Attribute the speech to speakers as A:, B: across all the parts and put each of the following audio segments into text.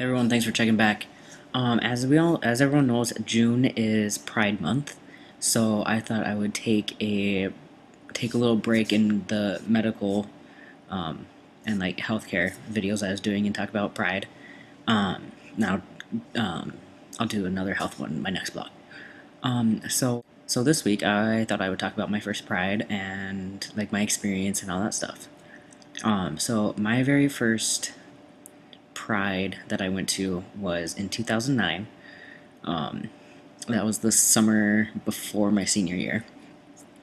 A: Hey everyone, thanks for checking back. As everyone knows, June is Pride Month, so I thought I would take a little break in the medical and like healthcare videos I was doing and talk about Pride. Now, I'll do another health one in my next blog. So this week I thought I would talk about my first Pride and like my experience and all that stuff. So my very first Pride that I went to was in 2009. That was the summer before my senior year.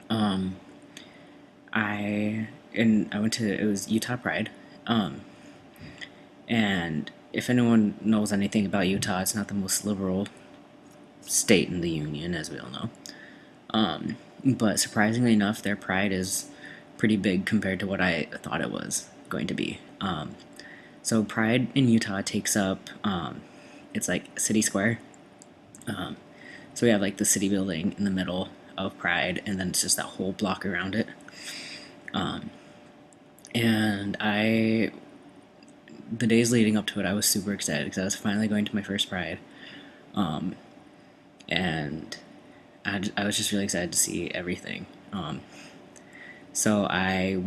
A: I went to, it was Utah Pride. And if anyone knows anything about Utah, it's not the most liberal state in the union, as we all know. But surprisingly enough, their Pride is pretty big compared to what I thought it was going to be. So Pride in Utah takes up, it's like City Square. So we have like the city building in the middle of Pride, and then it's just that whole block around it. And the days leading up to it, I was super excited because I was finally going to my first Pride. And I was just really excited to see everything. So I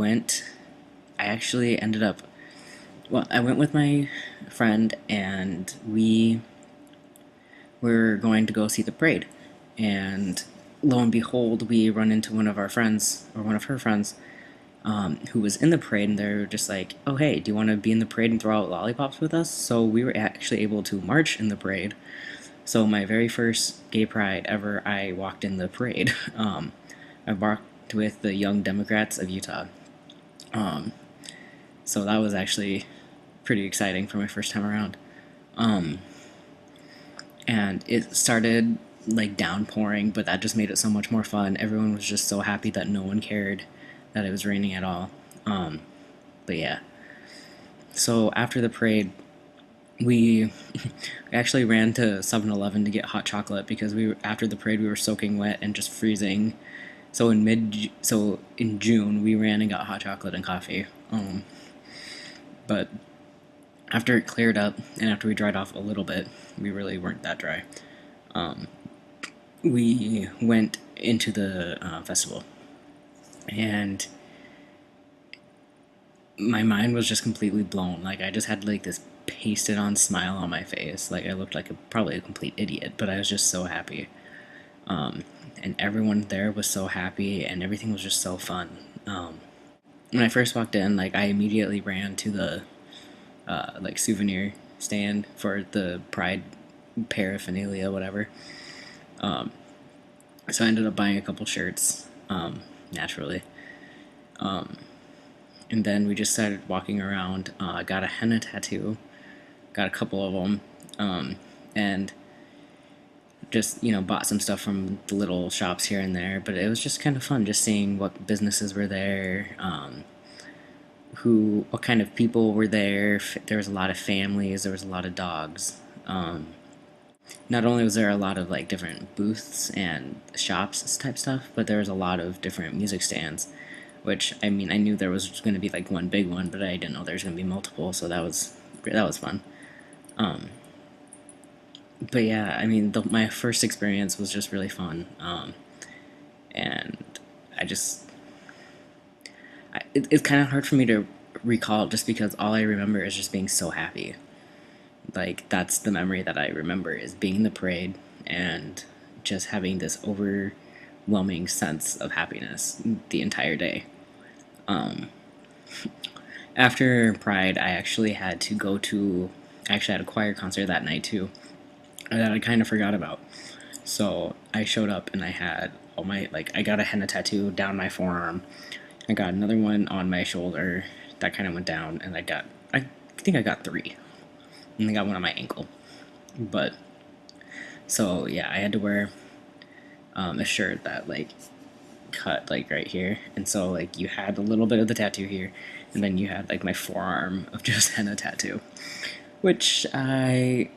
A: actually ended up, well, I went with my friend and we were going to go see the parade. And lo and behold, we run into one of our friends, or one of her friends, who was in the parade, and they're just like, "Oh, hey, do you want to be in the parade and throw out lollipops with us?" So we were actually able to march in the parade. So my very first gay pride ever, I walked in the parade. I walked with the Young Democrats of Utah. So that was actually pretty exciting for my first time around. And it started like downpouring, but that just made it so much more fun. Everyone was just so happy that no one cared that it was raining at all. But yeah. So after the parade, we actually ran to 7-Eleven to get hot chocolate because after the parade we were soaking wet and just freezing. So in June we ran and got hot chocolate and coffee. But after it cleared up and after we dried off a little bit, we really weren't that dry. We went into the festival, and my mind was just completely blown. Like I just had like this pasted on smile on my face. Like I looked like probably a complete idiot, but I was just so happy. And everyone there was so happy, and everything was just so fun. When I first walked in, like I immediately ran to the like souvenir stand for the Pride paraphernalia, whatever. So I ended up buying a couple shirts, naturally. And then we just started walking around. I got a henna tattoo, got a couple of them, and just bought some stuff from the little shops here and there. But it was just kind of fun, just seeing what businesses were there, what kind of people were there. There was a lot of families. There was a lot of dogs. Not only was there a lot of like different booths and shops type stuff, but there was a lot of different music stands. Which I mean, I knew there was going to be like one big one, but I didn't know there was going to be multiple. So that was fun. But yeah, I mean, my first experience was just really fun, and I just it's kind of hard for me to recall just because all I remember is just being so happy. Like that's the memory that I remember is being in the parade and just having this overwhelming sense of happiness the entire day. After Pride, I actually had to go to. I actually had a choir concert that night too, that I kind of forgot about. So I showed up and I had all my I got a henna tattoo down my forearm. I got another one on my shoulder that kind of went down, and I think I got three, and I got one on my ankle. But so yeah, I had to wear a shirt that cut like right here, and so like you had a little bit of the tattoo here, and then you had like my forearm of just henna tattoo, which I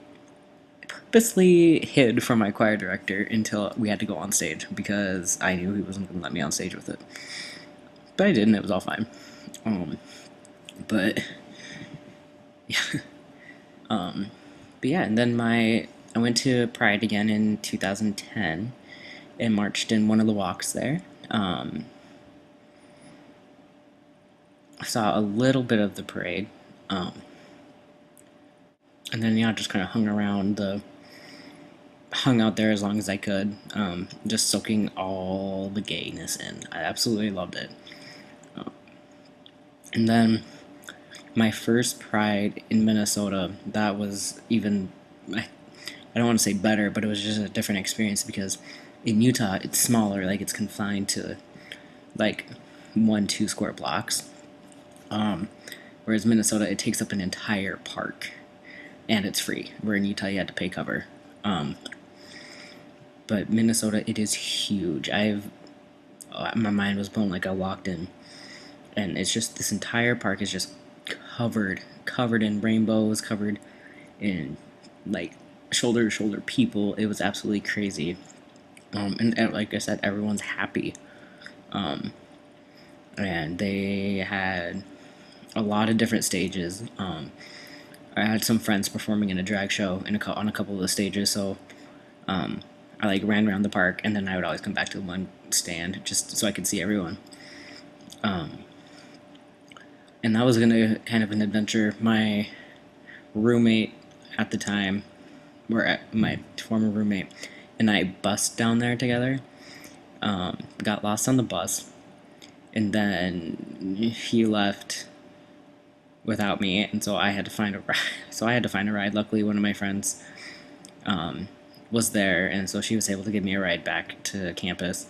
A: purposely hid from my choir director until we had to go on stage because I knew he wasn't going to let me on stage with it. But I did, and it was all fine. But yeah, But yeah, and then I went to Pride again in 2010 and marched in one of the walks there. I saw a little bit of the parade, um, and then yeah, just kind of hung out there as long as I could, just soaking all the gayness in. I absolutely loved it. And then my first Pride in Minnesota, that was even, I don't want to say better, but it was just a different experience because in Utah it's smaller, like it's confined to like 1-2 square blocks. Whereas Minnesota, it takes up an entire park, and it's free. Where in Utah, you had to pay cover. But Minnesota, it is huge. My mind was blown. Like I walked in, and it's just this entire park is just covered in rainbows, covered in like shoulder to shoulder people. It was absolutely crazy. And like I said, everyone's happy. And they had a lot of different stages. I had some friends performing in a drag show on a couple of the stages, so I like ran around the park, and then I would always come back to one stand just so I could see everyone. And that was gonna kind of an adventure. My roommate at the time, my former roommate, and I bussed down there together. Got lost on the bus, and then he left without me, and so I had to find a ride. So I had to find a ride. Luckily, one of my friends was there, and so she was able to give me a ride back to campus.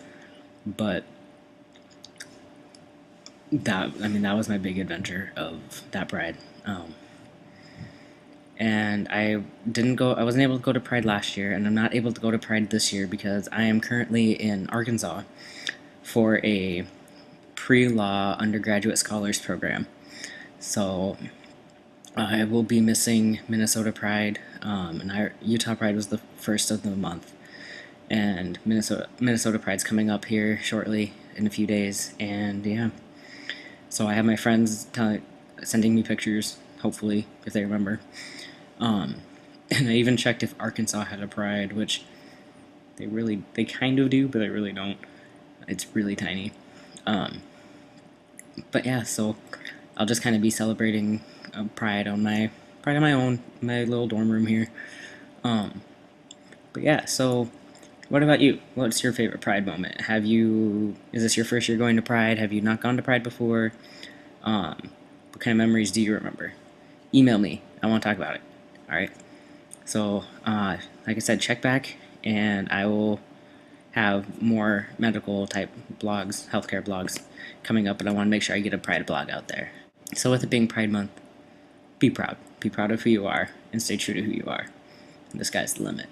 A: But that was my big adventure of that Pride. And I wasn't able to go to Pride last year, and I'm not able to go to Pride this year because I am currently in Arkansas for a pre-law undergraduate scholars program. So I will be missing Minnesota Pride, and Utah Pride was the first of the month, and Minnesota Pride's coming up here shortly in a few days, and yeah. So I have my friends sending me pictures, hopefully if they remember, and I even checked if Arkansas had a Pride, which they kind of do, but they really don't. It's really tiny. But yeah, so I'll just kind of be celebrating Pride on my own, my little dorm room here. But yeah, so what about you? What's your favorite Pride moment? Is this your first year going to Pride? Have you not gone to Pride before? What kind of memories do you remember? Email me. I want to talk about it. All right. So, like I said, check back, and I will have more medical type blogs, healthcare blogs coming up, but I want to make sure I get a Pride blog out there. So, with it being Pride Month, be proud. Be proud of who you are, and stay true to who you are. And the sky's the limit.